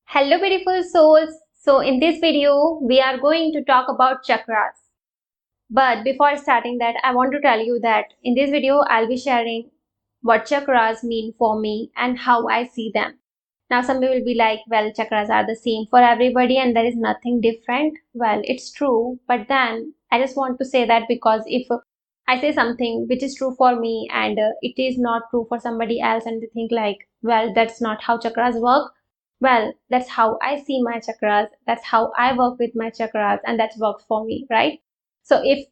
Hello beautiful souls. So in this video we are going to talk about chakras. But before starting that, I want to tell you that in this video I'll be sharing what chakras mean for me and how I see them. Now some people will be like, well, chakras are the same for everybody and there is nothing different. Well, it's true, but then I just want to say that because if I say something which is true for me and it is not true for somebody else and they think like, well, that's not how chakras work. Well, that's how I see my chakras. That's how I work with my chakras and that works for me, right? So if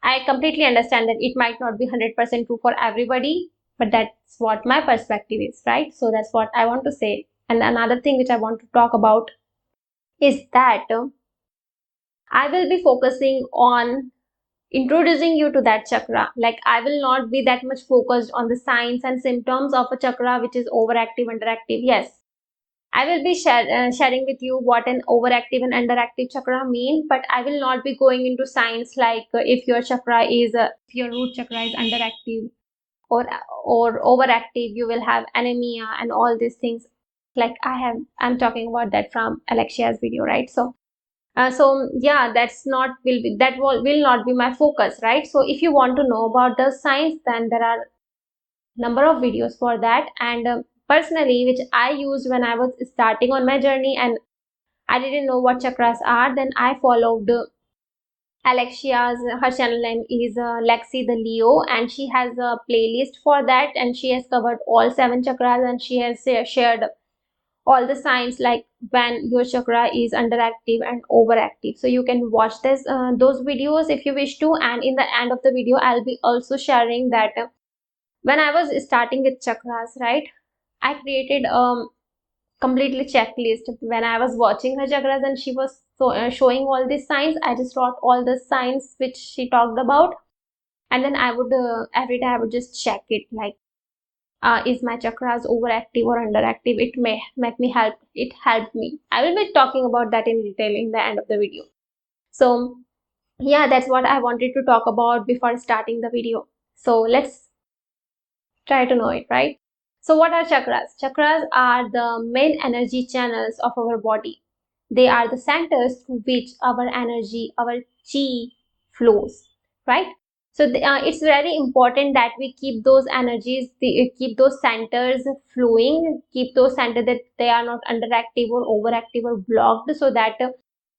I completely understand that it might not be 100% true for everybody, but that's what my perspective is, right? So that's what I want to say. And another thing which I want to talk about is that I will be focusing on introducing you to that chakra. Like I will not be that much focused on the signs and symptoms of a chakra which is overactive, underactive. Yes, I will be sharing with you what an overactive and underactive chakra mean, but I will not be going into science like if your chakra is, if your root chakra is underactive or overactive, you will have anemia and all these things. Like I'm talking about that from Alexia's video, right? So yeah, will not be my focus, right? So if you want to know about the science, then there are number of videos for that. And personally, which I used when I was starting on my journey and I didn't know what chakras are, then I followed Alexia's, her channel name is Lexi the Leo, and she has a playlist for that, and she has covered all 7 chakras, and she has shared all the signs like when your chakra is underactive and overactive. So you can watch those videos if you wish to, and in the end of the video I'll be also sharing that when I was starting with chakras, right, I created completely checklist when I was watching her chakras and she was showing all these signs. I just wrote all the signs which she talked about, and then I would every day I would just check it like, is my chakras overactive or underactive? It may make me help. It helped me. I will be talking about that in detail in the end of the video. So yeah, that's what I wanted to talk about before starting the video. So let's try to know it, right? So what are chakras? Chakras are the main energy channels of our body. They are the centers through which our energy, our chi flows, right? So it's very important that we keep those energies, keep those centers flowing, keep those centers that they are not underactive or overactive or blocked, so that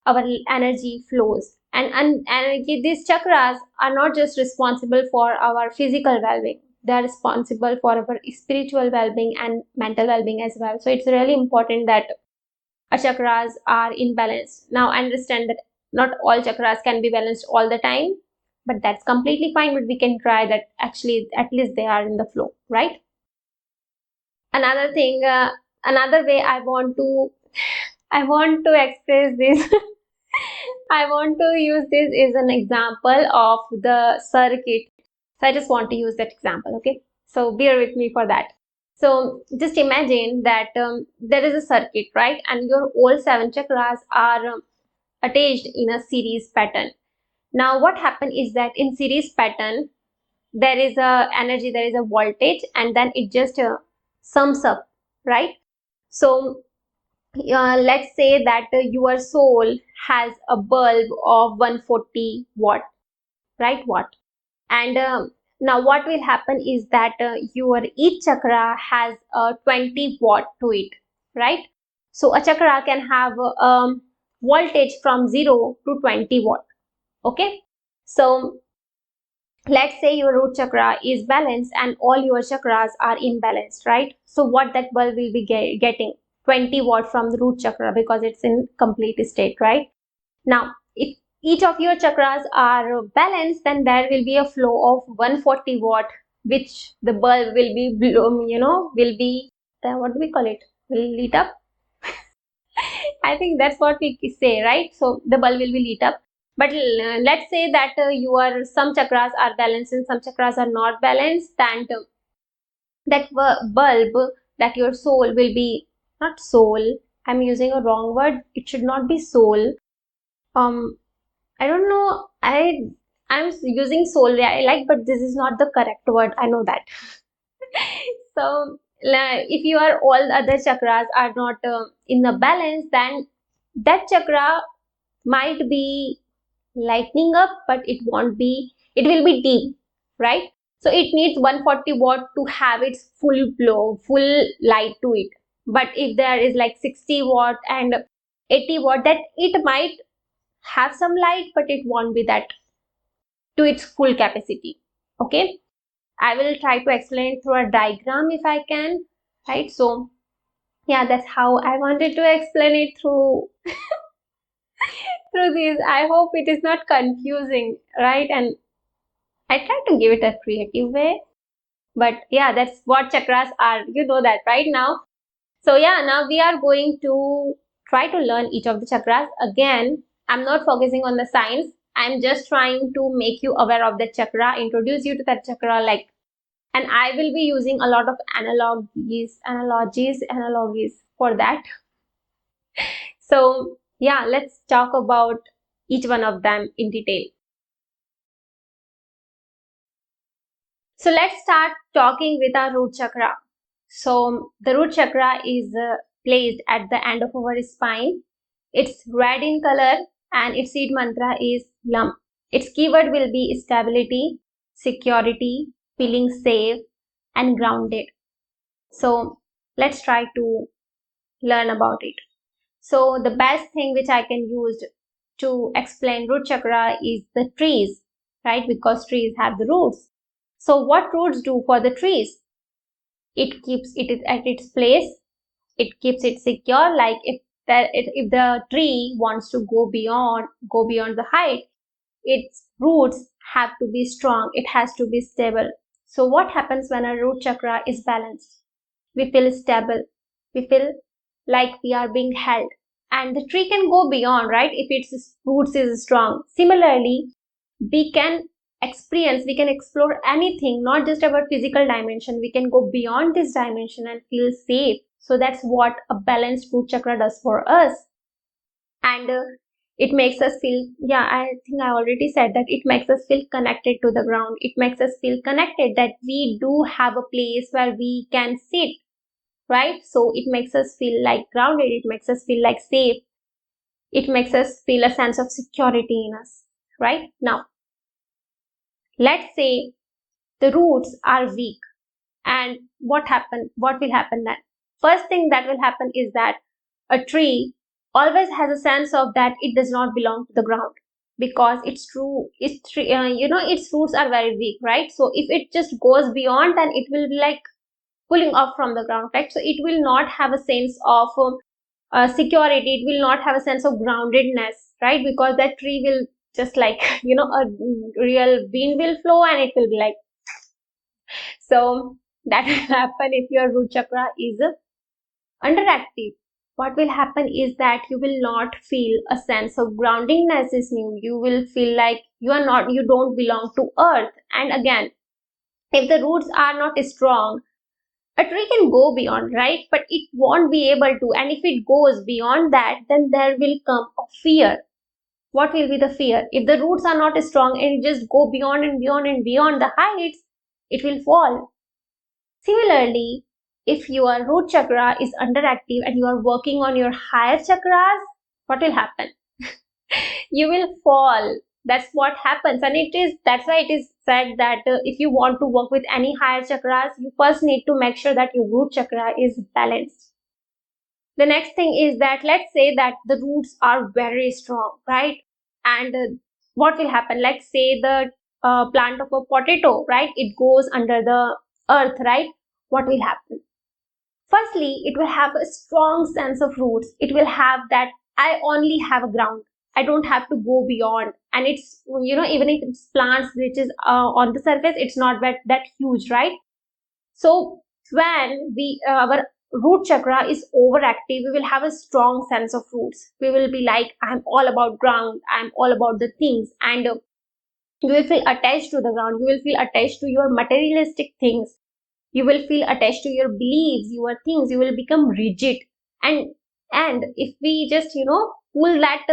our energy flows. And these chakras are not just responsible for our physical well-being, they are responsible for our spiritual well-being and mental well-being as well. So it's really important that our chakras are in balance. Now I understand that not all chakras can be balanced all the time, but that's completely fine. But we can try that, actually at least they are in the flow, right? Another thing, another way I want to express this I want to use this as an example of the circuit. So I just want to use that example, okay? So bear with me for that. So just imagine that there is a circuit, right? And your all 7 chakras are attached in a series pattern. Now what happened is that in series pattern, there is a energy, there is a voltage, and then it just sums up, right? So let's say that your soul has a bulb of 140 watt, right? Watt. And now what will happen is that your each chakra has a 20 watt to it, right? So a chakra can have voltage from 0 to 20 watt. Okay, so let's say your root chakra is balanced and all your chakras are imbalanced, right? So what that bulb will be getting 20 watt from the root chakra because it's in complete state, right? Now if each of your chakras are balanced, then there will be a flow of 140 watt, which the bulb will be will be what do we call it, will lit up. I think that's what we say, right? So the bulb will be lit up. But let's say that your some chakras are balanced and some chakras are not balanced, and that bulb, that your soul will be, not soul, I'm using a wrong word, it should not be soul. I don't know, I'm using soul, I like, but this is not the correct word, I know that. So if your all other chakras are not in the balance, then that chakra might be lightening up, but it won't be, it will be dim, right? So it needs 140 watt to have its full glow, full light to it. But if there is like 60 watt and 80 watt, that it might have some light, but it won't be that to its full capacity. Okay, I will try to explain it through a diagram if I can, right? So yeah, that's how I wanted to explain it through through this. I hope it is not confusing, right? And I try to give it a creative way, but yeah, that's what chakras are. You know that right now. So yeah, now we are going to try to learn each of the chakras. Again, I'm not focusing on the science. I'm just trying to make you aware of the chakra, introduce you to that chakra, like, and I will be using a lot of analogies for that. So yeah, let's talk about each one of them in detail. So let's start talking with our root chakra. So the root chakra is placed at the end of our spine. It's red in color and its seed mantra is LUM. Its keyword will be stability, security, feeling safe and grounded. So let's try to learn about it. So the best thing which I can use to explain root chakra is the trees, right? Because trees have the roots. So what roots do for the trees? It keeps it at its place. It keeps it secure. Like if the tree wants to go beyond the height, its roots have to be strong. It has to be stable. So what happens when a root chakra is balanced? We feel stable. We feel like we are being held. And the tree can go beyond, right? If its roots is strong. Similarly, we can we can explore anything, not just our physical dimension. We can go beyond this dimension and feel safe. So that's what a balanced root chakra does for us. And it makes us feel, yeah, I think I already said that it makes us feel connected to the ground. It makes us feel connected that we do have a place where we can sit, right? So it makes us feel like grounded. It makes us feel like safe. It makes us feel a sense of security in us, right? Now, let's say the roots are weak, and what will happen then? First thing that will happen is that a tree always has a sense of that it does not belong to the ground, because its roots are very weak, right? So if it just goes beyond, then it will be like pulling off from the ground, right? So it will not have a sense of security. It will not have a sense of groundedness, right? Because that tree will just like a real wind will flow and it will be like, so that will happen if your root chakra is underactive. What will happen is that you will not feel a sense of groundingness is new. You will feel like you don't belong to earth. And again, if the roots are not strong, a tree can go beyond, right? But it won't be able to. And if it goes beyond that, then there will come a fear. What will be the fear? If the roots are not strong and just go beyond and beyond and beyond the heights, it will fall. Similarly, if your root chakra is underactive and you are working on your higher chakras, what will happen? You will fall. That's what happens. And that's why it is said that if you want to work with any higher chakras, you first need to make sure that your root chakra is balanced. The next thing is that, let's say that the roots are very strong, right? And what will happen? Let's say the plant of a potato, right? It goes under the earth, right? What will happen? Firstly, it will have a strong sense of roots. It will have that I only have a ground. I don't have to go beyond. And it's, even if it's plants which is on the surface, it's not that huge, right? So when our root chakra is overactive, we will have a strong sense of roots. We will be like, I'm all about ground. I'm all about the things. And you will feel attached to the ground. You will feel attached to your materialistic things. You will feel attached to your beliefs, your things. You will become rigid. And if we just pull that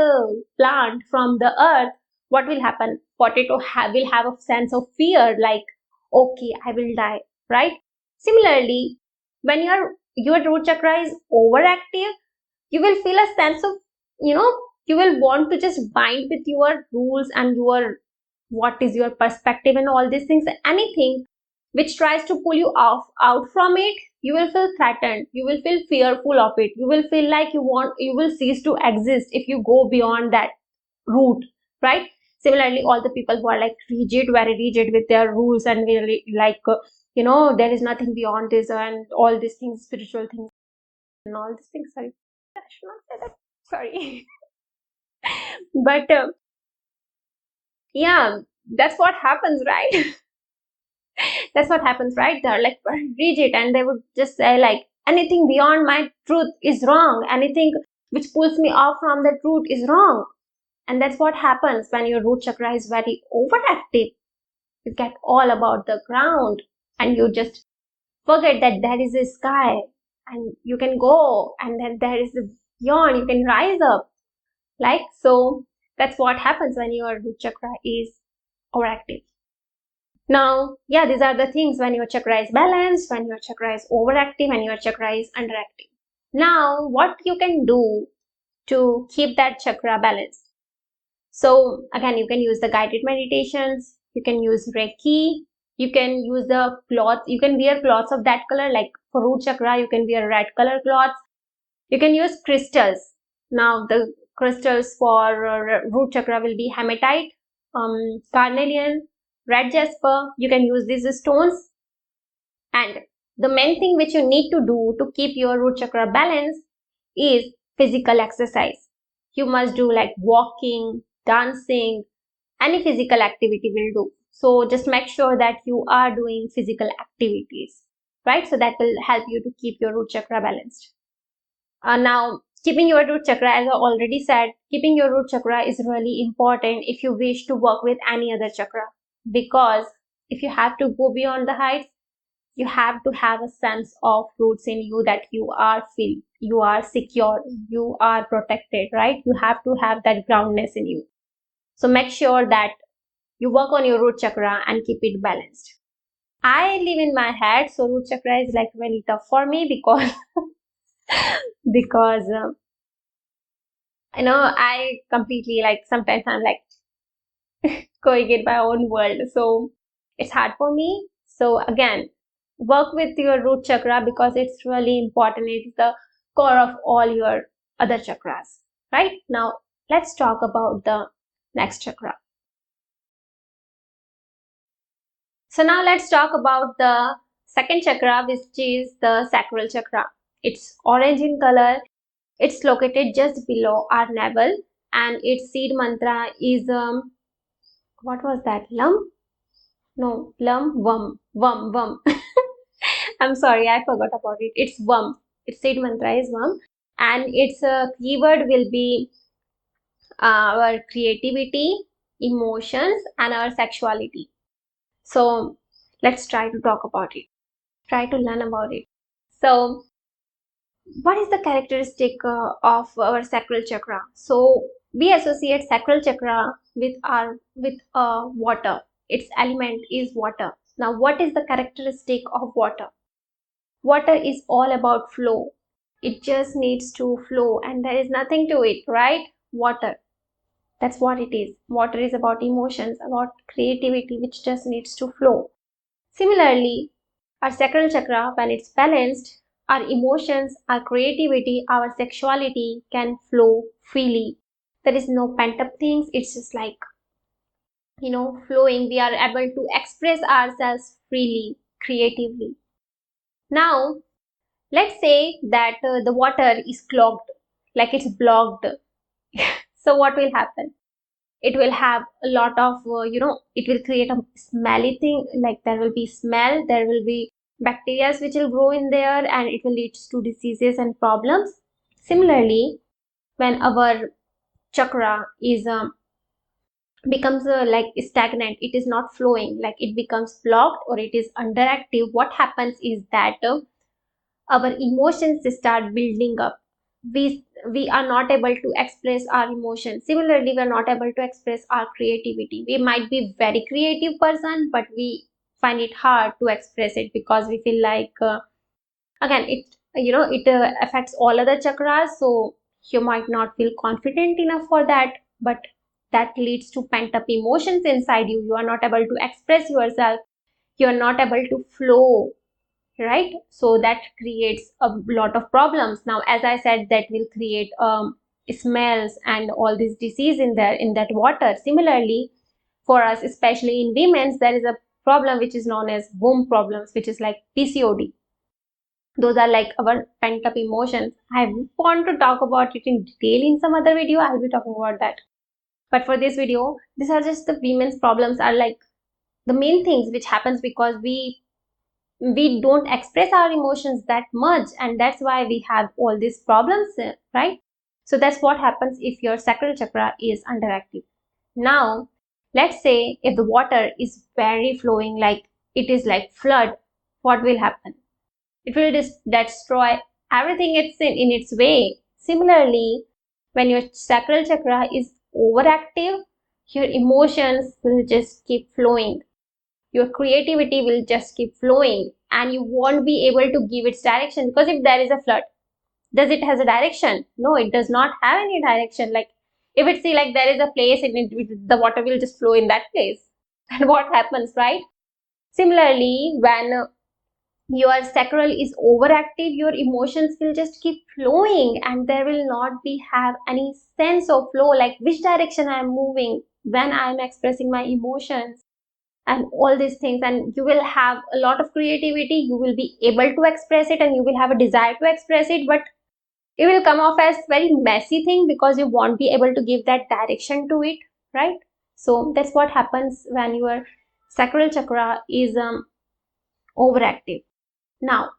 plant from the earth, what will happen? Potato will have a sense of fear, like, okay, I will die, right? Similarly, When your root chakra is overactive, you will feel a sense of, you will want to just bind with your rules and your what is your perspective and all these things. Anything which tries to pull you out from it, you will feel threatened, you will feel fearful of it, you will feel like you will cease to exist if you go beyond that route, right? Similarly, all the people who are like rigid, very rigid with their rules and really like there is nothing beyond this and all these things, spiritual things and all these things. Sorry, I should not say that. Sorry. But yeah, that's what happens, right? That's what happens, right? They're like very rigid and they would just say like anything beyond my truth is wrong, anything which pulls me off from the truth is wrong. And that's what happens when your root chakra is very overactive. You get all about the ground and you just forget that there is a sky and you can go, and then there is a beyond, you can rise up. Like so, that's what happens when your root chakra is overactive. Now, yeah, these are the things when your chakra is balanced, when your chakra is overactive, and your chakra is underactive. Now, what you can do to keep that chakra balanced? So, again, you can use the guided meditations, you can use Reiki, you can use the cloth, you can wear cloths of that color, like for root chakra, you can wear red color cloths. You can use crystals. Now, the crystals for root chakra will be hematite, carnelian, red jasper. You can use these stones. And the main thing which you need to do to keep your root chakra balanced is physical exercise. You must do like walking, dancing, any physical activity will do. So just make sure that you are doing physical activities, right? So that will help you to keep your root chakra balanced. Now, keeping your root chakra, as I already said, keeping your root chakra is really important if you wish to work with any other chakra. Because if you have to go beyond the heights, you have to have a sense of roots in you, that you are filled, you are secure, you are protected, right? You have to have that groundness in you. So make sure that you work on your root chakra and keep it balanced. I live in my head, so root chakra is like really tough for me because because I completely like sometimes I'm like going in my own world, so it's hard for me. So again, work with your root chakra because it's really important. It's the core of all your other chakras, right? Now let's talk about the next chakra. So now let's talk about the second chakra, which is the sacral chakra. It's orange in color. It's located just below our navel, and its seed mantra is what was that? Lum? No, plum, vum. I'm sorry, I forgot about it. It's vum. Its seed mantra is vum, and its keyword will be our creativity, emotions, and our sexuality. So let's try to talk about it. Try to learn about it. So, what is the characteristic of our sacral chakra? So we associate sacral chakra with water. Its element is water. Now, what is the characteristic of water? Water is all about flow. It just needs to flow, and there is nothing to it, right? Water. That's what it is. Water is about emotions, about creativity, which just needs to flow. Similarly, our sacral chakra, when it's balanced, our emotions, our creativity, our sexuality can flow freely. There is no pent up things. It's just like, flowing. We are able to express ourselves freely, creatively. Now, let's say that the water is clogged, like it's blocked. So, what will happen? It will have a lot of it will create a smelly thing, like there will be smell, there will be bacteria which will grow in there, and it will lead to diseases and problems. Similarly, when our chakra is becomes like stagnant, it is not flowing, like it becomes blocked or it is underactive, what happens is that our emotions start building up. We are not able to express our emotions. Similarly, we are not able to express our creativity. We might be very creative person, but we find it hard to express it because we feel like Again, it affects all other chakras, so you might not feel confident enough for that, but that leads to pent up emotions inside you. You are not able to express yourself, you are not able to flow, right? So that creates a lot of problems. Now, as I said, that will create smells and all this disease in there, in that water. Similarly, for us, especially in women's, there is a problem which is known as womb problems, which is like PCOD. Those are like our pent up emotions. I want to talk about it in detail in some other video. I'll be talking about that, but for this video, these are just the women's problems, are like the main things which happens because we don't express our emotions that much, and that's why we have all these problems, right? So that's what happens if your sacral chakra is underactive. Now, let's say if the water is very flowing, like it is like flood, what will happen? It will destroy everything it's in its way. Similarly, when your sacral chakra is overactive, your emotions will just keep flowing, your creativity will just keep flowing, and you won't be able to give its direction. Because if there is a flood, does it has a direction? No, it does not have any direction. Like if it see like there is a place and the water will just flow in that place, and what happens, right? Similarly, when your sacral is overactive, your emotions will just keep flowing, and there will not be have any sense of flow, like which direction I am moving when I am expressing my emotions and all these things. And you will have a lot of creativity, you will be able to express it, and you will have a desire to express it, but it will come off as very messy thing because you won't be able to give that direction to it, right? So that's what happens when your sacral chakra is overactive. Now,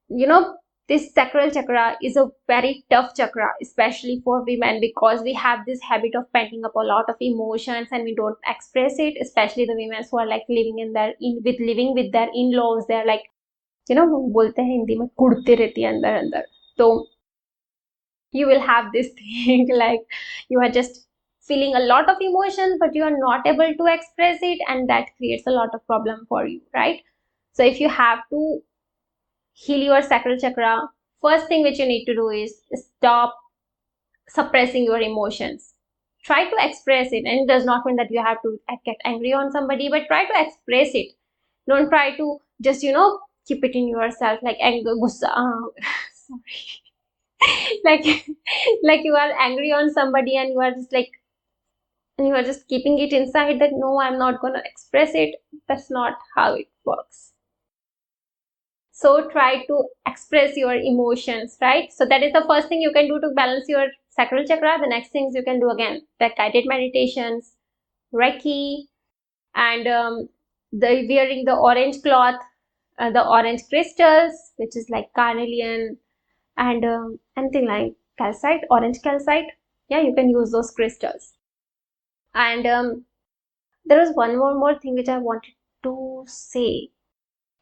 you know, this sacral chakra is a very tough chakra, especially for women, because we have this habit of penting up a lot of emotions and we don't express it. Especially the women who are like living in their living with their in-laws, they're like, बोलते हैं हिंदी में कुड़ते रहती है अंदर अंदर. So you will have this thing like you are just feeling a lot of emotions, but you are not able to express it, and that creates a lot of problem for you, right? So if you have to heal your sacral chakra, first thing which you need to do is stop suppressing your emotions. Try to express it, and it does not mean that you have to get angry on somebody, but try to express it. Don't try to just keep it in yourself, like anger, gussa, sorry, like like you are angry on somebody and you are just keeping it inside, that no, I'm not going to express it. That's not how it works. So try to express your emotions, right? So that is the first thing you can do to balance your sacral chakra. The next things you can do, again, the guided meditations, Reiki, and the wearing the orange cloth, the orange crystals, which is like carnelian, and anything like calcite, orange calcite. Yeah, you can use those crystals. And there was one more thing which I wanted to say.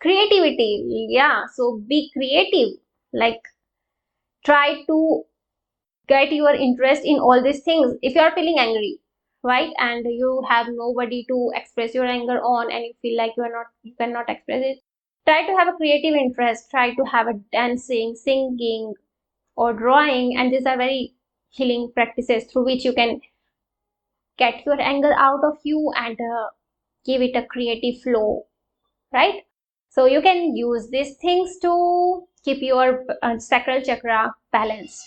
Creativity. Yeah, so be creative. Like try to get your interest in all these things. If you are feeling angry, right, and you have nobody to express your anger on, and you feel like you cannot express it, try to have a creative interest. Try to have a dancing, singing, or drawing, and these are very healing practices through which you can get your anger out of you and give it a creative flow, right? So you can use these things to keep your sacral chakra balanced.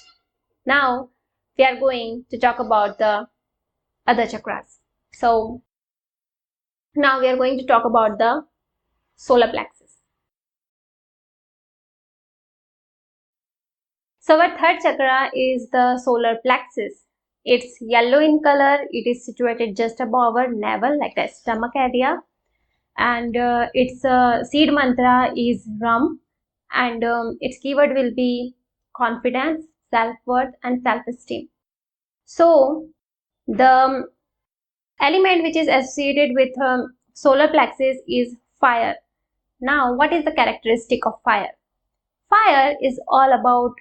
Now we are going to talk about the other chakras. So now we are going to talk about the solar plexus. So our third chakra is the solar plexus. It's yellow in color. It is situated just above our navel, like the stomach area, and its seed mantra is Ram, and its keyword will be confidence, self-worth, and self-esteem. So the element which is associated with solar plexus is fire. Now, what is the characteristic of fire? Fire is all about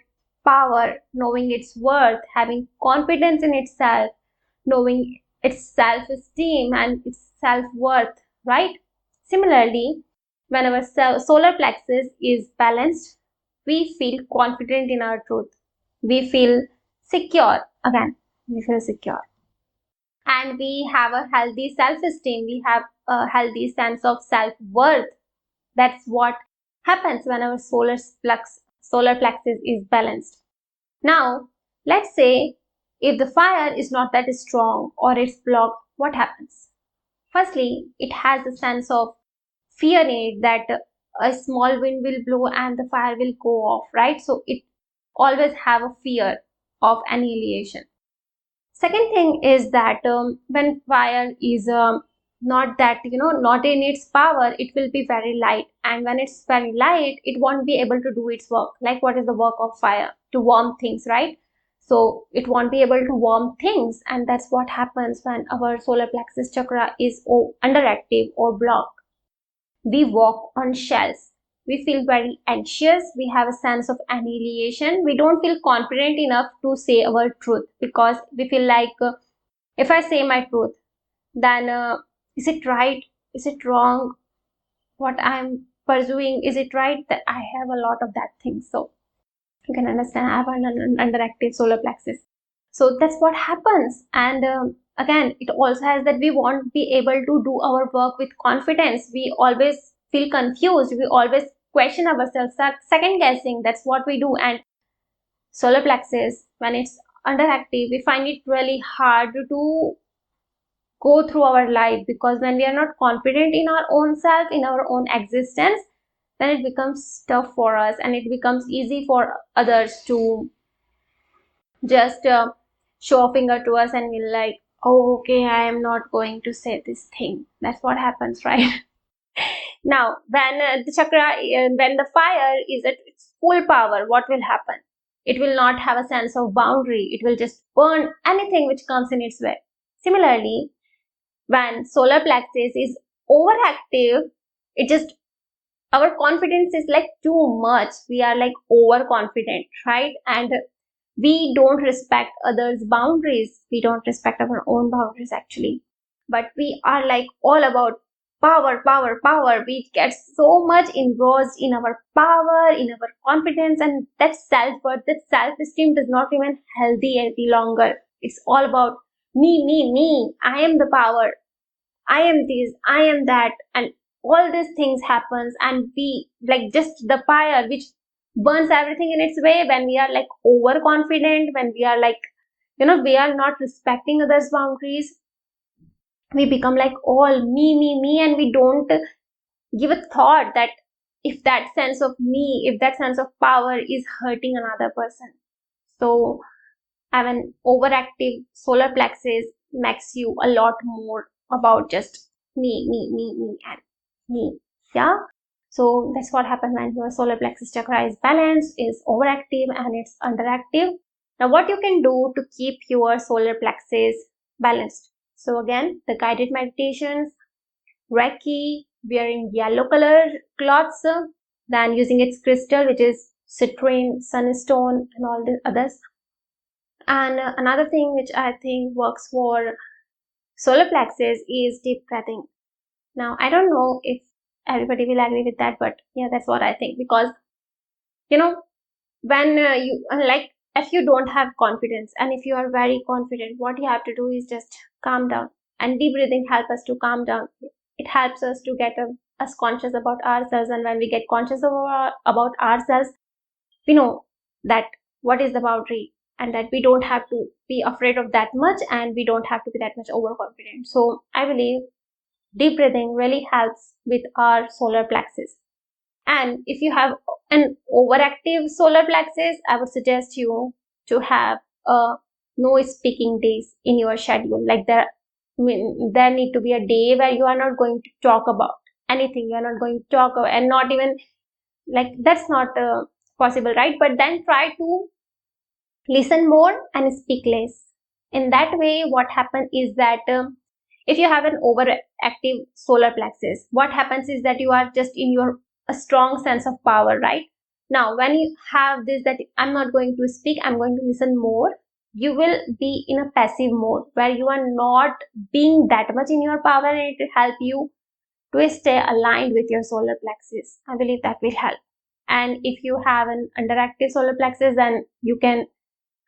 power, knowing its worth, having confidence in itself, knowing its self-esteem and its self-worth, right? Similarly, when our solar plexus is balanced, we feel confident in our truth. We feel secure. Again, we feel secure. And we have a healthy self-esteem. We have a healthy sense of self-worth. That's what happens when our solar plexus is balanced. Now, let's say if the fire is not that strong or it's blocked, what happens? Firstly, it has a sense of fear in it that a small wind will blow and the fire will go off, right? So it always have a fear of annihilation. Second thing is that when fire is not that, not in its power, it will be very light. And when it's very light, it won't be able to do its work. Like, what is the work of fire? To warm things, right? So it won't be able to warm things. And that's what happens when our solar plexus chakra is underactive or blocked. We walk on shells. We feel very anxious. We have a sense of annihilation. We don't feel confident enough to say our truth because we feel like if I say my truth, then is it right? Is it wrong? What I'm pursuing, is it right? That I have a lot of that thing. So you can understand I have an underactive solar plexus. So that's what happens. And again, it also has that we won't be able to do our work with confidence. We always feel confused. We always question ourselves, second guessing. That's what we do. And solar plexus, when it's underactive, we find it really hard to go through our life, because when we are not confident in our own self, in our own existence, then it becomes tough for us and it becomes easy for others to just show a finger to us and we're like, oh, okay, I am not going to say this thing. That's what happens, right? Now, when the chakra, when the fire is at its full power, what will happen? It will not have a sense of boundary. It will just burn anything which comes in its way. Similarly, when solar plexus is overactive, it just, our confidence is like too much. We are like overconfident, right? And we don't respect others' boundaries. We don't respect our own boundaries actually. But we are like all about power, power, power. We get so much engrossed in our power, in our confidence, and that self-worth, that self-esteem does not remain healthy any longer. It's all about me, me, me. I am the power. I am this, I am that, and all these things happens, and we like just the fire which burns everything in its way. When we are like overconfident, when we are like, we are not respecting others' boundaries, we become like all me, me, me, and we don't give a thought that if that sense of me, if that sense of power is hurting another person. So, I mean, overactive solar plexus makes you a lot more about just me, me, me, me, and me. Yeah. So that's what happens when your solar plexus chakra is balanced, is overactive, and it's underactive. Now, what you can do to keep your solar plexus balanced? So again, the guided meditations, Reiki, wearing yellow color cloths, then using its crystal, which is citrine, sunstone, and all the others. And another thing which I think works for solar plexus is deep breathing. Now, I don't know if everybody will agree with that, but yeah, that's what I think. Because, when you, like, if you don't have confidence and if you are very confident, what you have to do is just calm down. And deep breathing helps us to calm down. It helps us to get us conscious about ourselves. And when we get conscious about ourselves, we know that what is the boundary, and that we don't have to be afraid of that much, and we don't have to be that much overconfident. So I believe deep breathing really helps with our solar plexus. And if you have an overactive solar plexus, I would suggest you to have no speaking days in your schedule. Like there need to be a day where you are not going to talk about anything. You are not going to talk about, and not even like that's not possible, right? But then try to listen more and speak less. In that way, what happens is that if you have an overactive solar plexus, what happens is that you are just in your a strong sense of power, right? Now, when you have this, that I'm not going to speak, I'm going to listen more, you will be in a passive mode where you are not being that much in your power, and it will help you to stay aligned with your solar plexus. I believe that will help. And if you have an underactive solar plexus, then you can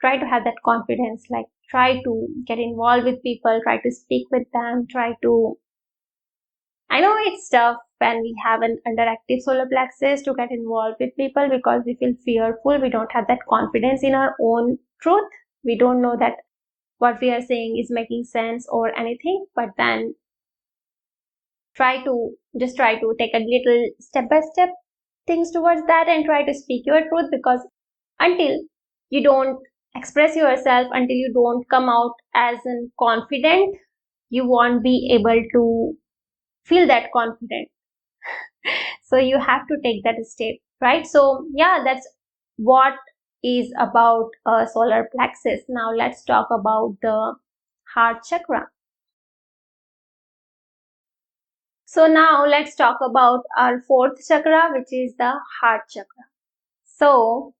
try to have that confidence, like try to get involved with people, try to speak with them, I know it's tough when we have an underactive solar plexus to get involved with people because we feel fearful, we don't have that confidence in our own truth, we don't know that what we are saying is making sense or anything, but then try to take a little step by step things towards that and try to speak your truth, because until you don't express yourself, until you don't come out as an confident, you won't be able to feel that confident. So you have to take that step, right? So yeah, that's what is about solar plexus. Now let's talk about the heart chakra. So now let's talk about our fourth chakra, which is the heart chakra. So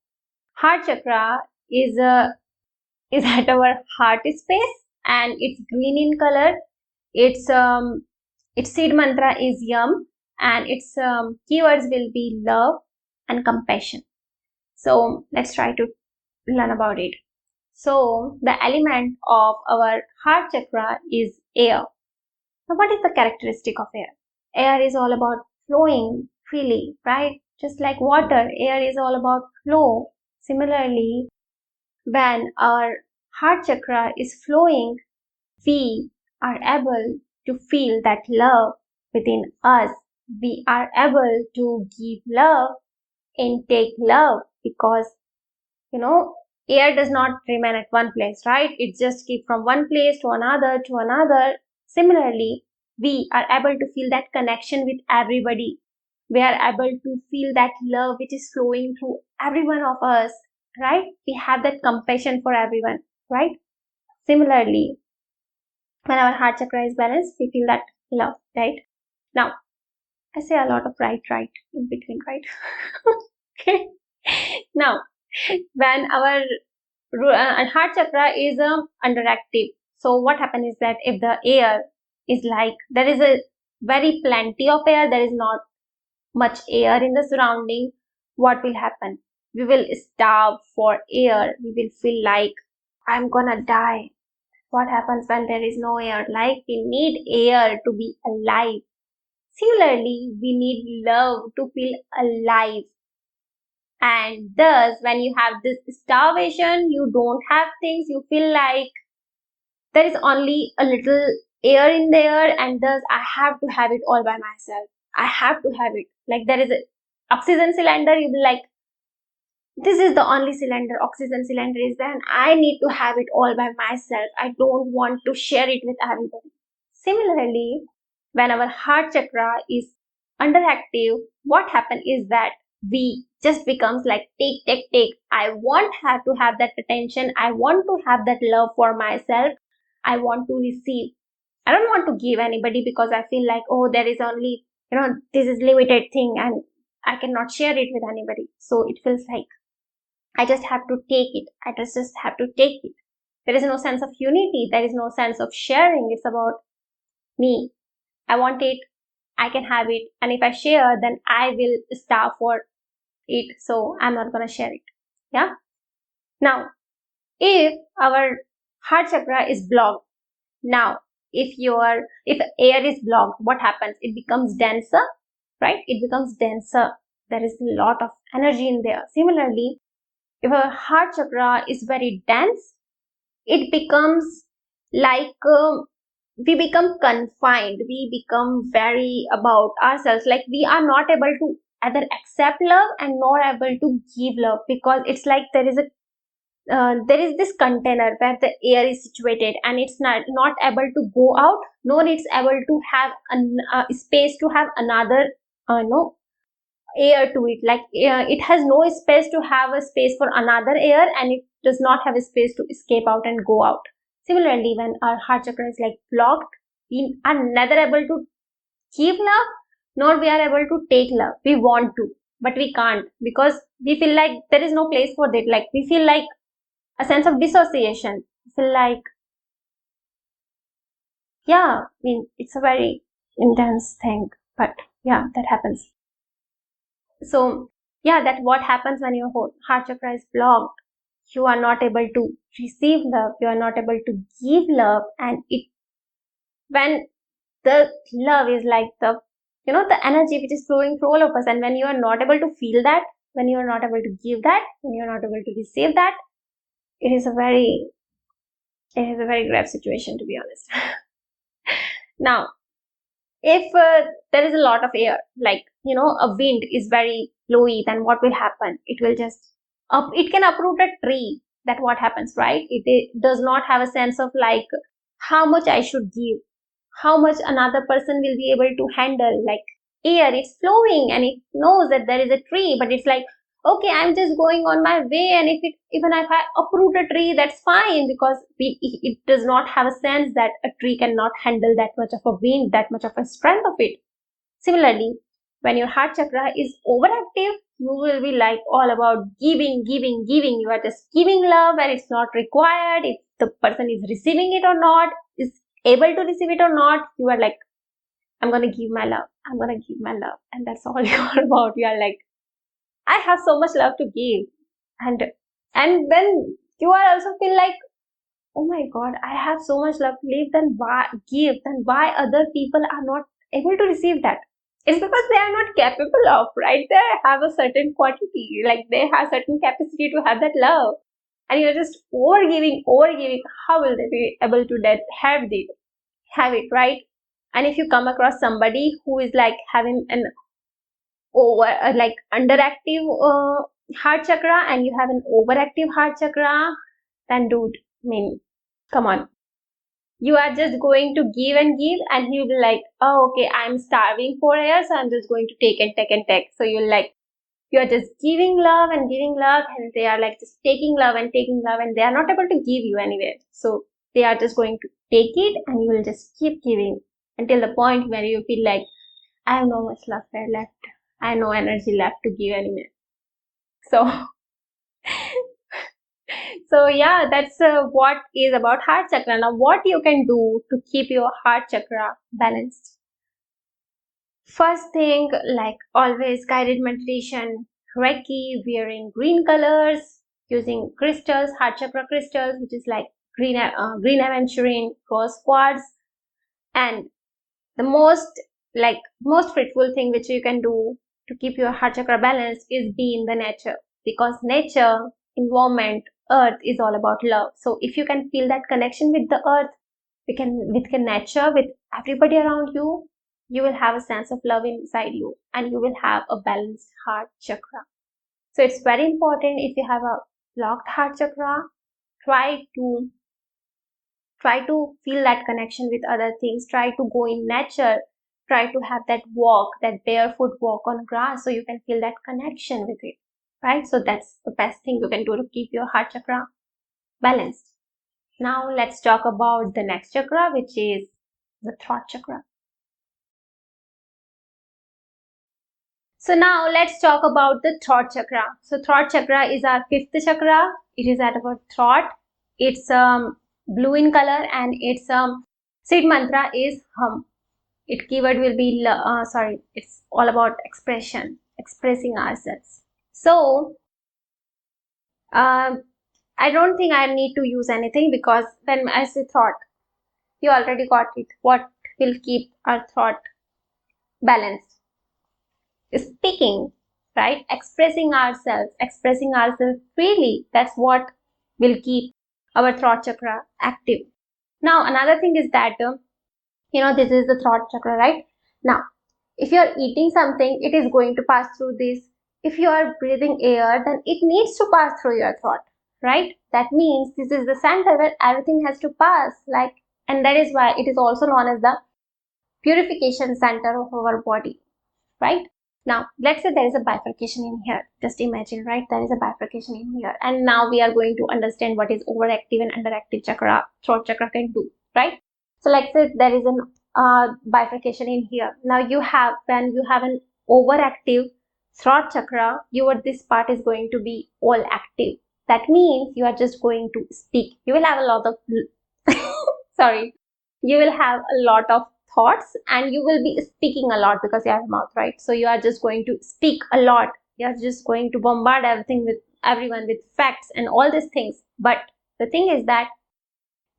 heart chakra is at our heart space, and it's green in color. Its seed mantra is yum, and its keywords will be love and compassion. So let's try to learn about it. So the element of our heart chakra is air. Now what is the characteristic of air? Air is all about flowing freely, right? Just like water, air is all about flow. Similarly, when our heart chakra is flowing, we are able to feel that love within us. We are able to give love and take love, because air does not remain at one place, right? It just keeps from one place to another to another. Similarly, we are able to feel that connection with everybody. We are able to feel that love which is flowing through every one of us, right? We have that compassion for everyone, right? Similarly, when our heart chakra is balanced, we feel that love, right? Now, I say a lot of right in between, right? Okay. Now, when our heart chakra is underactive, so what happens is that if the air is like, there is a very plenty of air, there is not much air in the surrounding, what will happen? We will starve for air. We will feel like I'm gonna die. What happens when there is no air? Like, we need air to be alive. Similarly, we need love to feel alive. And thus, when you have this starvation, you don't have things, you feel like there is only a little air in there, and thus I have to have it all by myself. I have to have it. Like, there is a oxygen cylinder, you'll be like, this is the only cylinder, oxygen cylinder is there, and I need to have it all by myself. I don't want to share it with everybody. Similarly, when our heart chakra is underactive, what happens is that we just becomes like take. I want have to have that attention. I want to have that love for myself. I want to receive. I don't want to give anybody, because I feel like, oh, there is only, this is limited thing and I cannot share it with anybody. So it feels like I just have to take it. I just have to take it. There is no sense of unity. There is no sense of sharing. It's about me. I want it. I can have it. And if I share, then I will starve for it. So I'm not going to share it. Yeah. Now, if our heart chakra is blocked, now if air is blocked, what happens? It becomes denser, right? It becomes denser. There is a lot of energy in there. Similarly, if our heart chakra is very dense, it becomes like we become confined. We become very about ourselves. Like, we are not able to either accept love and nor able to give love, because it's like there is this container where the air is situated, and it's not able to go out, nor it's able to have a space to have another no air to it. Like, it has no space to have a space for another air, and it does not have a space to escape out and go out. Similarly, when our heart chakra is like blocked, we are neither able to give love nor we are able to take love. We want to, but we can't, because we feel like there is no place for that. Like, we feel like a sense of dissociation. We feel like, yeah, I mean, it's a very intense thing. But yeah, that happens. So yeah, that what happens when your heart chakra is blocked. You are not able to receive love, you are not able to give love, and it when the love is like the the energy which is flowing through all of us, and when you are not able to feel that, when you are not able to give that, when you are not able to receive that, it is a very grave situation, to be honest. Now, if there is a lot of air, like a wind is very blowy, then what will happen? It will just it can uproot a tree. That what happens, right? It does not have a sense of like how much I should give, how much another person will be able to handle. Like air, it's flowing and it knows that there is a tree, but it's like, okay, I'm just going on my way, and even if I uproot a tree, that's fine, because it does not have a sense that a tree cannot handle that much of a wind, that much of a strength of it. Similarly, when your heart chakra is overactive, you will be like all about giving, giving, giving. You are just giving love where it's not required. If the person is receiving it or not, is able to receive it or not, you are like, I'm gonna give my love, I'm gonna give my love, and that's all you are about. You are like, I have so much love to give, and then you are also feel like, oh my god, I have so much love to live, then why give? Then why other people are not able to receive that? It's because they are not capable of, right? They have a certain quantity, like they have certain capacity to have that love, and you're just overgiving, overgiving. How will they be able to have it, right? And if you come across somebody who is like having an like underactive heart chakra, and you have an overactive heart chakra, then dude, I mean, come on. You are just going to give and give, and he'll be like, oh, okay, I'm starving for air, so I'm just going to take and take and take. So you're just giving love and giving love, and they are like just taking love and taking love, and they are not able to give you anywhere. So they are just going to take it, and you will just keep giving until the point where you feel like, I have no much love left. I have no energy left to give anywhere. So so yeah, that's what is about heart chakra. Now, what you can do to keep your heart chakra balanced? First thing, like always, guided meditation, Reiki, wearing green colors, using crystals, heart chakra crystals, which is like green aventurine, rose quartz, and the most fruitful thing which you can do to keep your heart chakra balanced is be in the nature, because nature, environment, earth is all about love. So if you can feel that connection with the earth, with the nature, with everybody around you, you will have a sense of love inside you, and you will have a balanced heart chakra. So it's very important. If you have a blocked heart chakra, try to feel that connection with other things. Try to go in nature. Try to have that walk, that barefoot walk on grass, so you can feel that connection with it, right? So that's the best thing you can do to keep your heart chakra balanced. Now let's talk about the next chakra, which is the throat chakra. So now let's talk about the throat chakra. So throat chakra is our fifth chakra. It is at our throat. It's blue in color, and its seed mantra is hum. Its keyword will be it's all about expression, expressing ourselves. So I don't think I need to use anything, because when I say throat, you already got it. What will keep our throat balanced? Speaking, right? Expressing ourselves freely. That's what will keep our throat chakra active. Now, another thing is that, this is the throat chakra, right? Now, if you are eating something, it is going to pass through this. If you are breathing air, then it needs to pass through your throat, right? That means this is the center where everything has to pass, and that is why it is also known as the purification center of our body, right? Now, let's say there is a bifurcation in here. Just imagine, right? There is a bifurcation in here. And now we are going to understand what is overactive and underactive chakra, throat chakra can do, right? So let's say there is an bifurcation in here. Now when you have an overactive throat chakra, this part is going to be all active. That means you are just going to speak. You will have a lot of, sorry, you will have a lot of thoughts, and you will be speaking a lot because you have a mouth, right? So you are just going to speak a lot. You are just going to bombard everyone with facts and all these things. But the thing is that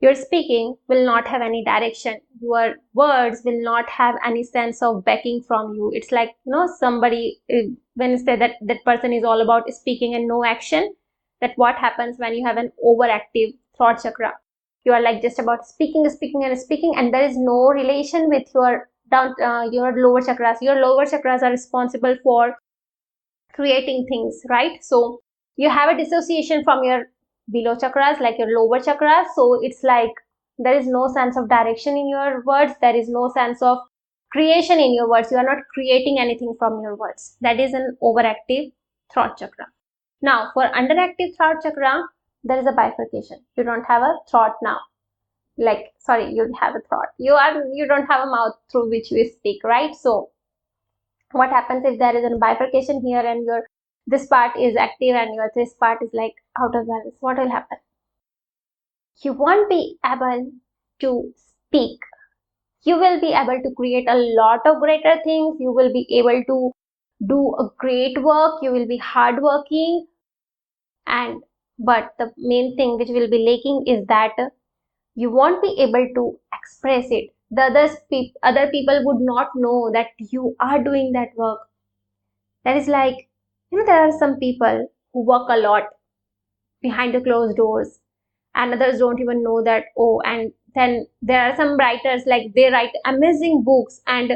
your speaking will not have any direction. Your words will not have any sense of backing from you. It's like, somebody, when you say that that person is all about speaking and no action, that what happens when you have an overactive throat chakra. You are like just about speaking, speaking and speaking, and there is no relation with your your lower chakras. Your lower chakras are responsible for creating things, right? So you have a dissociation from your below chakras, like your lower chakras. So it's like there is no sense of direction in your words. There is no sense of creation in your words. You are not creating anything from your words. That is an overactive throat chakra. Now for underactive throat chakra, there is a bifurcation. You don't have a throat now. Like, sorry, you have a throat. You don't have a mouth through which you speak, right? So what happens if there is a bifurcation here and your this part is active and your this part is like out of balance? What will happen? You won't be able to speak. You will be able to create a lot of greater things. You will be able to do a great work. You will be hardworking, but the main thing which will be lacking is that you won't be able to express it. The other people would not know that you are doing that work. That is like, there are some people who work a lot behind the closed doors, and others don't even know that. Oh, and then there are some writers, like they write amazing books and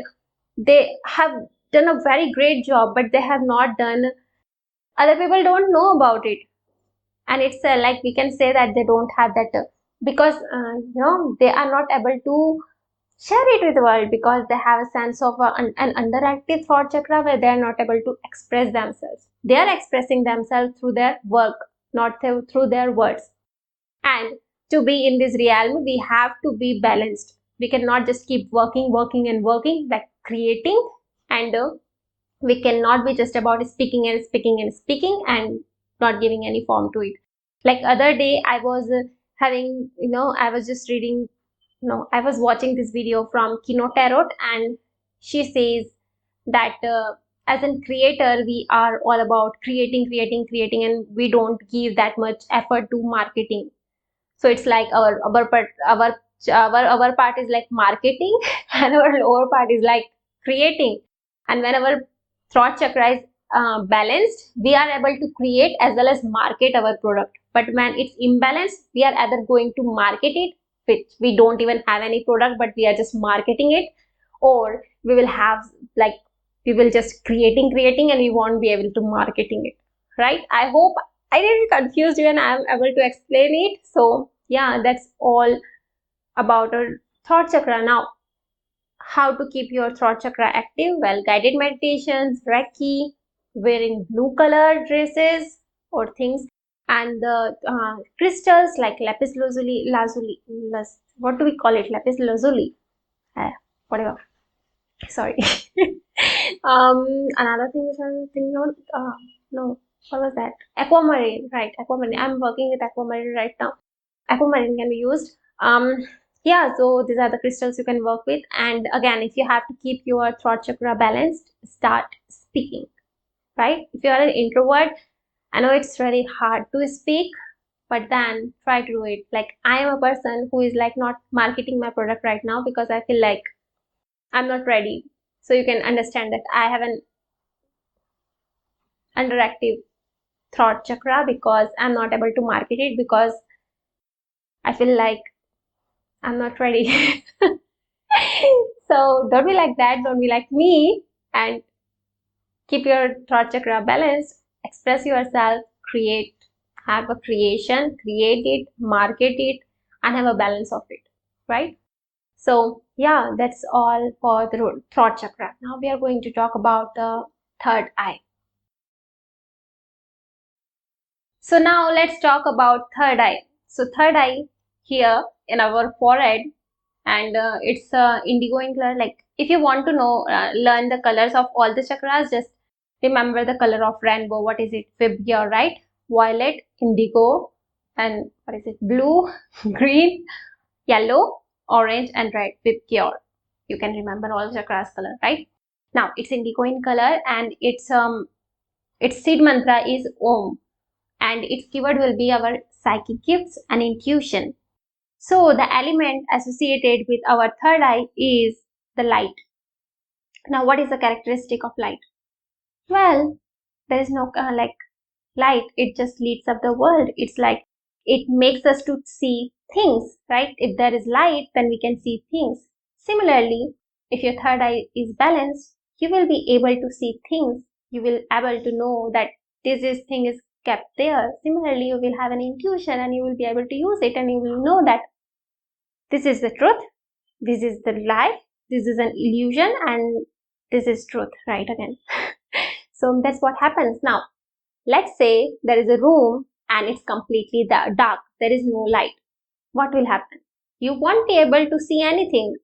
they have done a very great job, but they have not done, other people don't know about it. And it's like we can say that they don't have that because they are not able to share it with the world because they have a sense of an underactive throat chakra where they are not able to express themselves. They are expressing themselves through their work, not through their words. And to be in this realm, we have to be balanced. We cannot just keep working, like creating, and we cannot be just about speaking and not giving any form to it. Like other day, I was I was just reading, I was watching this video from Kino Tarot, and she says that as a creator, we are all about creating, and we don't give that much effort to marketing. So it's like our part is like marketing, and our lower part is like creating. And when our throat chakra is balanced, we are able to create as well as market our product. But when it's imbalanced, we are either going to market it, which we don't even have any product, but we are just marketing it, or we will have like we will just creating, and we won't be able to marketing it, right? I hope I didn't confuse you and I'm able to explain it. So yeah, that's all about our throat chakra. Now, how to keep your throat chakra active? Well, guided meditations, Reiki, wearing blue colored dresses or things, and the crystals like lapis lazuli, what do we call it? Lapis lazuli, whatever. Sorry. Another thing which I'm thinking of, no, what was that? Aquamarine, right? Aquamarine. I'm working with aquamarine right now. Aquamarine can be used. Yeah, so these are the crystals you can work with. And again, if you have to keep your throat chakra balanced, start speaking, right? If you are an introvert, I know it's really hard to speak, but then try to do it. Like I am a person who is like not marketing my product right now because I feel like I'm not ready. So you can understand that I have an underactive throat chakra because I'm not able to market it because I feel like I'm not ready. So don't be like that. Don't be like me, and keep your throat chakra balanced. Express yourself, create, have a creation, create it, market it, and have a balance of it, right? So yeah, that's all for the throat chakra. Now we are going to talk about the third eye. So now let's talk about third eye. So third eye here in our forehead, and it's indigo in color. Like if you want to know, learn the colors of all the chakras, just remember the color of rainbow. What is it? Vibgyor, right? Violet, indigo, and what is it? Blue, green, yellow, orange, and red. Vibgyor. You can remember all chakras color, right? Now it's indigo in color, and its seed mantra is Om, and its keyword will be our psychic gifts and intuition. So the element associated with our third eye is the light. Now what is the characteristic of light? Well, there is no light. It just lights up the world. It's like it makes us to see things, right? If there is light, then we can see things. Similarly, if your third eye is balanced, you will be able to see things. You will able to know that this thing is kept there. Similarly, you will have an intuition and you will be able to use it, and you will know that this is the truth, this is the lie, this is an illusion, and this is truth, right? Again. So that's what happens. Now let's say there is a room and it's completely dark, there is no light. What will happen? You won't be able to see anything.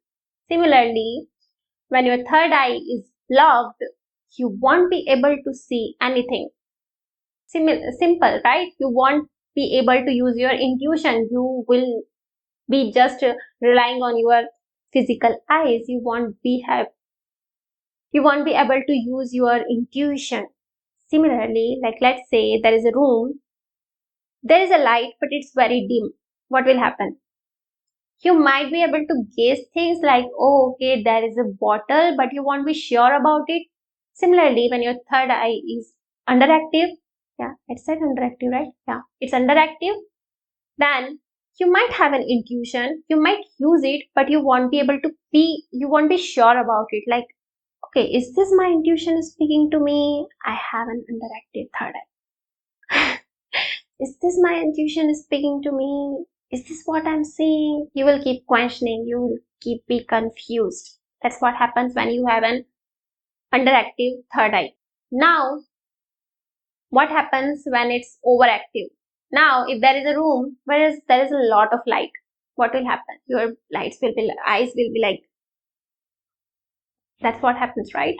Similarly, when your third eye is blocked, you won't be able to see anything. Simple, right? You won't be able to use your intuition. You will be just relying on your physical eyes. You won't be able to use your intuition. Similarly, like let's say there is a room, there is a light, but it's very dim. What will happen? You might be able to guess things like, oh, okay, there is a bottle, but you won't be sure about it. Similarly, when your third eye is underactive, yeah, it said underactive, right? Yeah, it's underactive, then you might have an intuition, you might use it, but you won't be sure about it. Like, okay, is this my intuition speaking to me? I have an underactive third eye. Is this my intuition speaking to me? Is this what I'm seeing? You will keep questioning, you will be confused. That's what happens when you have an underactive third eye. Now, what happens when it's overactive? Now, if there is a room where there is a lot of light, what will happen? Your eyes will be like, that's what happens, right?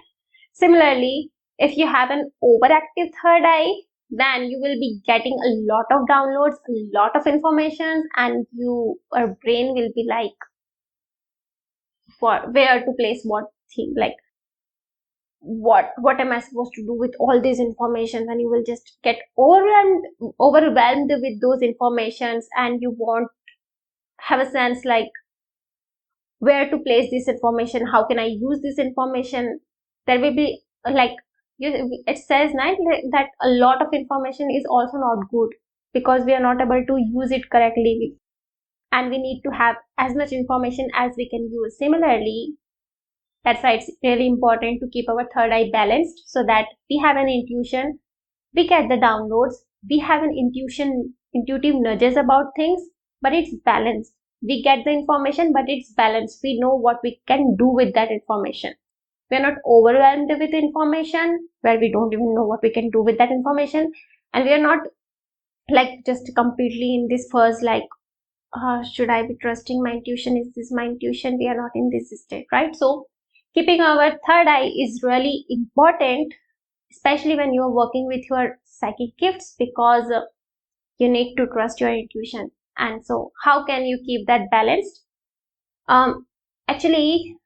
Similarly, if you have an overactive third eye, then you will be getting a lot of downloads, a lot of information, and your brain will be like, where to place what thing, like what am I supposed to do with all these information? And you will just get overwhelmed with those informations, and you won't have a sense like where to place this information, how can I use this information. There will be like it says that a lot of information is also not good, because we are not able to use it correctly, and we need to have as much information as we can use. Similarly, that's why it's really important to keep our third eye balanced, so that we have an intuition, we get the downloads, we have an intuitive nudges about things, but it's balanced. We get the information, but it's balanced. We know what we can do with that information. We are not overwhelmed with information where we don't even know what we can do with that information, and we are not like just completely in this first like, should I be trusting my intuition? Is this my intuition? We are not in this state, right? So keeping our third eye is really important, especially when you are working with your psychic gifts, because you need to trust your intuition. And so how can you keep that balanced? Actually,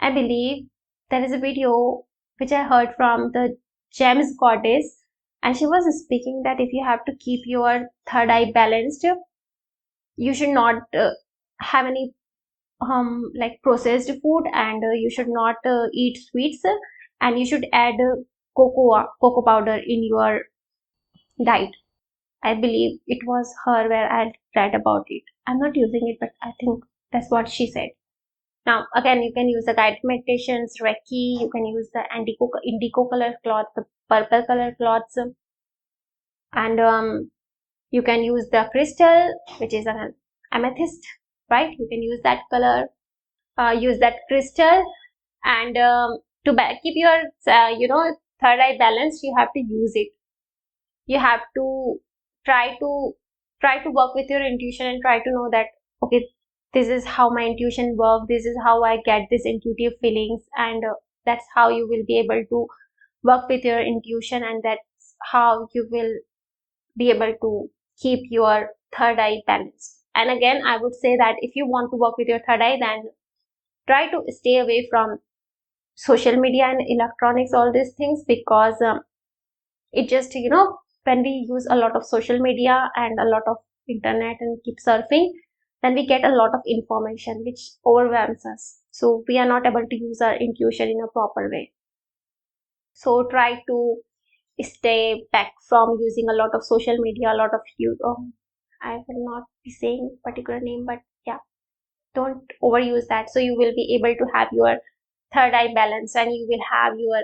I believe there is a video which I heard from the Gems goddess, and she was speaking that if you have to keep your third eye balanced, you should not have any like processed food, and you should not eat sweets, and you should add cocoa powder in your diet. I believe it was her where I read about it. I'm not using it, but I think that's what she said. Now, again, you can use the guided meditations, Reiki, you can use the indigo color cloth, the purple color cloths, and you can use the crystal, which is an amethyst, right? You can use that color, use that crystal, and to keep your, third eye balanced, you have to use it. You have to try to work with your intuition and try to know that, okay, this is how my intuition works, this is how I get this intuitive feelings, and that's how you will be able to work with your intuition, and that's how you will be able to keep your third eye balanced. And again, I would say that if you want to work with your third eye, then try to stay away from social media and electronics, all these things, because it just, when we use a lot of social media and a lot of internet and keep surfing, then we get a lot of information which overwhelms us, so we are not able to use our intuition in a proper way. So try to stay back from using a lot of social media, a lot of I will not be saying particular name, but yeah, don't overuse that, so you will be able to have your third eye balance and you will have your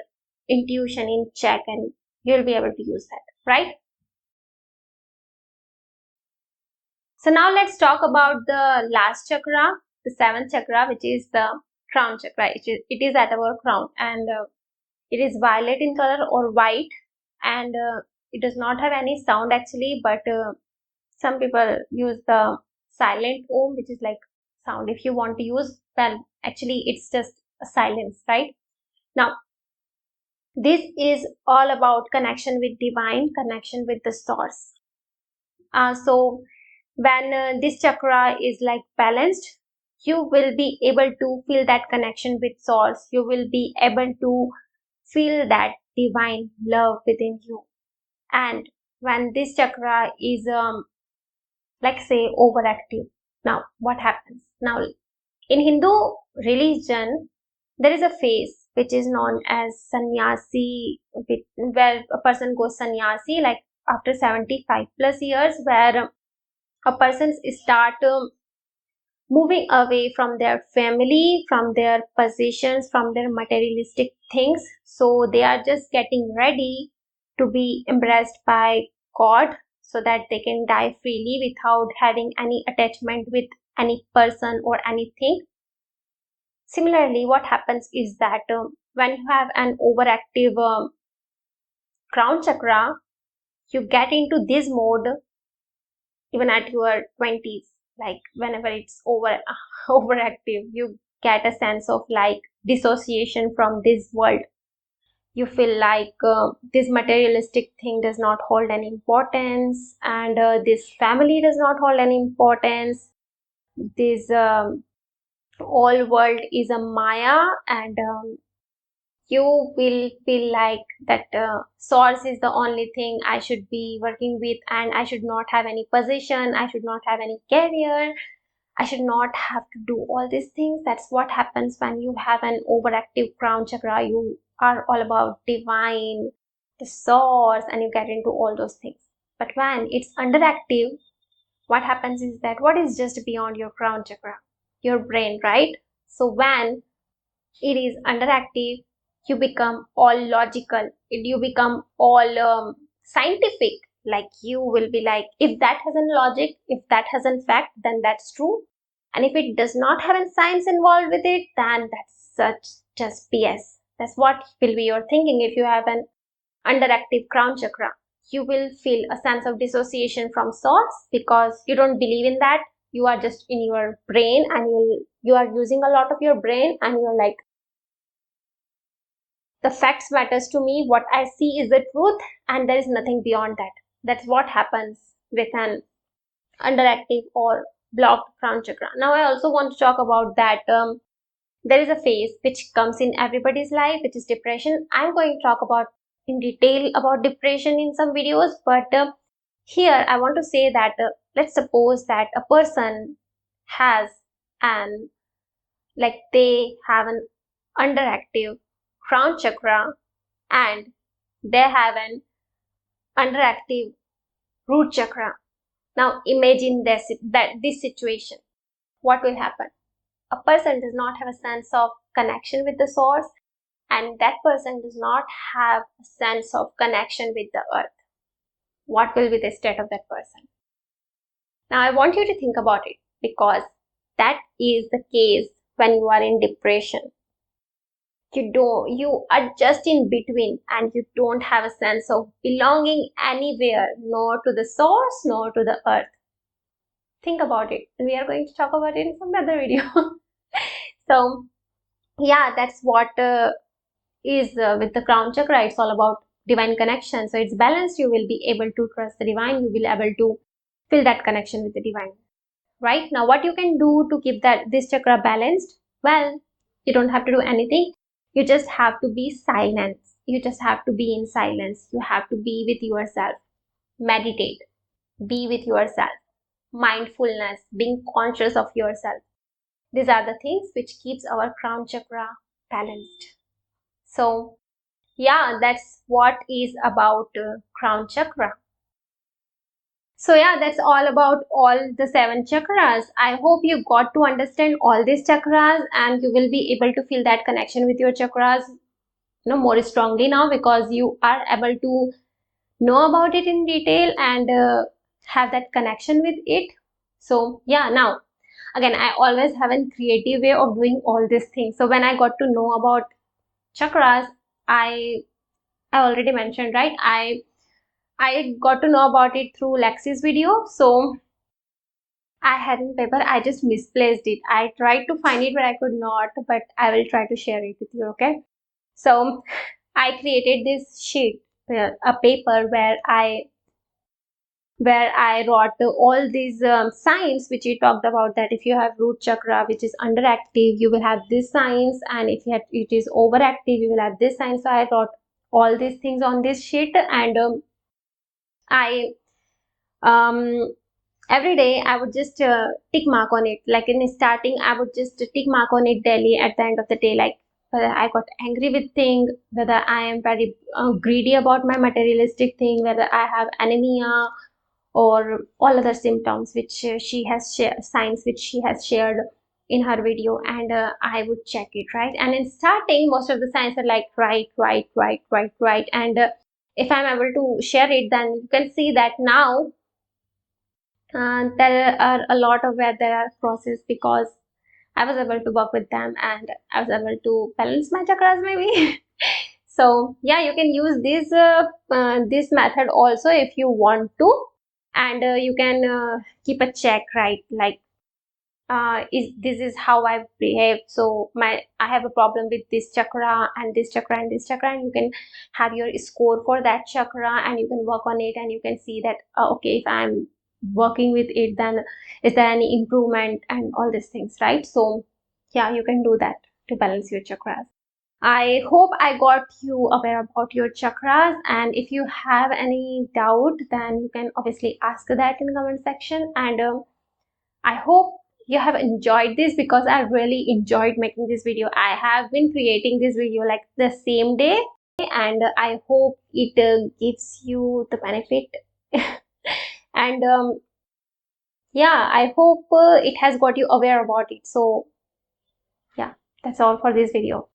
intuition in check and you'll be able to use that, right? So now let's talk about the last chakra, the seventh chakra, which is the crown chakra. It is at our crown, and it is violet in color or white, and it does not have any sound actually, but some people use the silent om, which is like sound. If you want to use, well, actually it's just a silence, right? Now, this is all about connection with divine, connection with the source. So when this chakra is like balanced, you will be able to feel that connection with source. You will be able to feel that divine love within you. And when this chakra is like say overactive, now what happens? Now in Hindu religion, there is a phase which is known as sannyasi, where a person goes sannyasi like after 75 plus years, where a person start moving away from their family, from their possessions, from their materialistic things. So they are just getting ready to be embraced by God, so that they can die freely without having any attachment with any person or anything. Similarly, what happens is that when you have an overactive crown chakra, you get into this mode even at your 20s. Like whenever it's overactive, you get a sense of like dissociation from this world. You feel like this materialistic thing does not hold any importance, and this family does not hold any importance. This all world is a maya, and you will feel like that source is the only thing I should be working with, and I should not have any position, I should not have any career, I should not have to do all these things. That's what happens when you have an overactive crown chakra. You are all about divine, the source, and you get into all those things. But when it's underactive, what happens is that what is just beyond your crown chakra? Your brain, right? So when it is underactive, you become all logical, you become all scientific. Like you will be like, if that has a logic, if that has a fact, then that's true, and if it does not have any science involved with it, then that's such just BS. That's what will be your thinking. If you have an underactive crown chakra, you will feel a sense of dissociation from source, because you don't believe in that. You are just in your brain, and you are using a lot of your brain, and you're like, the facts matters to me, what I see is the truth, and there is nothing beyond that. That's what happens with an underactive or blocked crown chakra. Now I also want to talk about that there is a phase which comes in everybody's life, which is depression. I'm going to talk about in detail about depression in some videos, but here I want to say that let's suppose that a person has an like they have an underactive crown chakra, and they have an underactive root chakra. Now imagine this situation. What will happen? A person does not have a sense of connection with the source, and that person does not have a sense of connection with the earth. What will be the state of that person? Now I want you to think about it, because that is the case when you are in depression. You are just in between, and you don't have a sense of belonging anywhere, nor to the source nor to the earth. Think about it, and we are going to talk about it in some other video. So yeah, that's what is with the crown chakra. It's all about divine connection. So it's balanced. You will be able to trust the divine. You will be able to feel that connection with the divine. Right now, what you can do to keep this chakra balanced? Well, You don't have to do anything. You just have to be silent. You just have to be in silence. You have to be with yourself. Meditate. Be with yourself. Mindfulness, being conscious of yourself. These are the things which keeps our crown chakra balanced. So yeah, that's what is about crown chakra. So yeah, that's all about all the 7 chakras. I hope you got to understand all these chakras and you will be able to feel that connection with your chakras, more strongly now, because you are able to know about it in detail and have that connection with it. So yeah, now again, I always have a creative way of doing all these things. So when I got to know about chakras, I already mentioned, right? I got to know about it through Lexi's video. So I had in paper, I just misplaced it. I tried to find it, but I could not, but I will try to share it with you, okay? So I created this sheet, a paper where I wrote all these signs which we talked about, that if you have root chakra which is underactive, you will have this signs, and if it is overactive, you will have this sign. So I wrote all these things on this sheet, and I every day I would just tick mark on it. Like in the starting, I would just tick mark on it daily at the end of the day, like whether I got angry with thing, whether I am very greedy about my materialistic thing, whether I have anemia, or all other symptoms which she has shared, signs which she has shared in her video, and I would check it, right? And in starting, most of the signs are like right, and if I'm able to share it, then you can see that now there are a lot of where there are crosses, because I was able to work with them and I was able to balance my chakras maybe. So yeah, you can use this method also if you want to, and you can keep a check, right? Like is this is how I behave. So I have a problem with this chakra and this chakra and this chakra, and you can have your score for that chakra and you can work on it, and you can see that okay, if I'm working with it, then is there any improvement and all these things, right? So yeah, you can do that to balance your chakras. I hope I got you aware about your chakras, and if you have any doubt, then you can obviously ask that in the comment section. And I hope you have enjoyed this, because I really enjoyed making this video. I have been creating this video like the same day, and I hope it gives you the benefit. And yeah, I hope it has got you aware about it. So yeah, that's all for this video.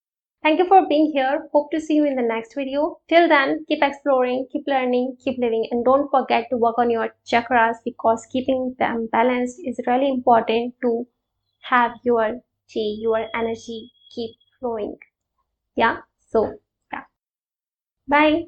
Thank you for being here. Hope to see you in the next video. Till then, keep exploring, keep learning, keep living, and don't forget to work on your chakras, because keeping them balanced is really important to have your chi, your energy keep flowing. Yeah. So yeah. Bye.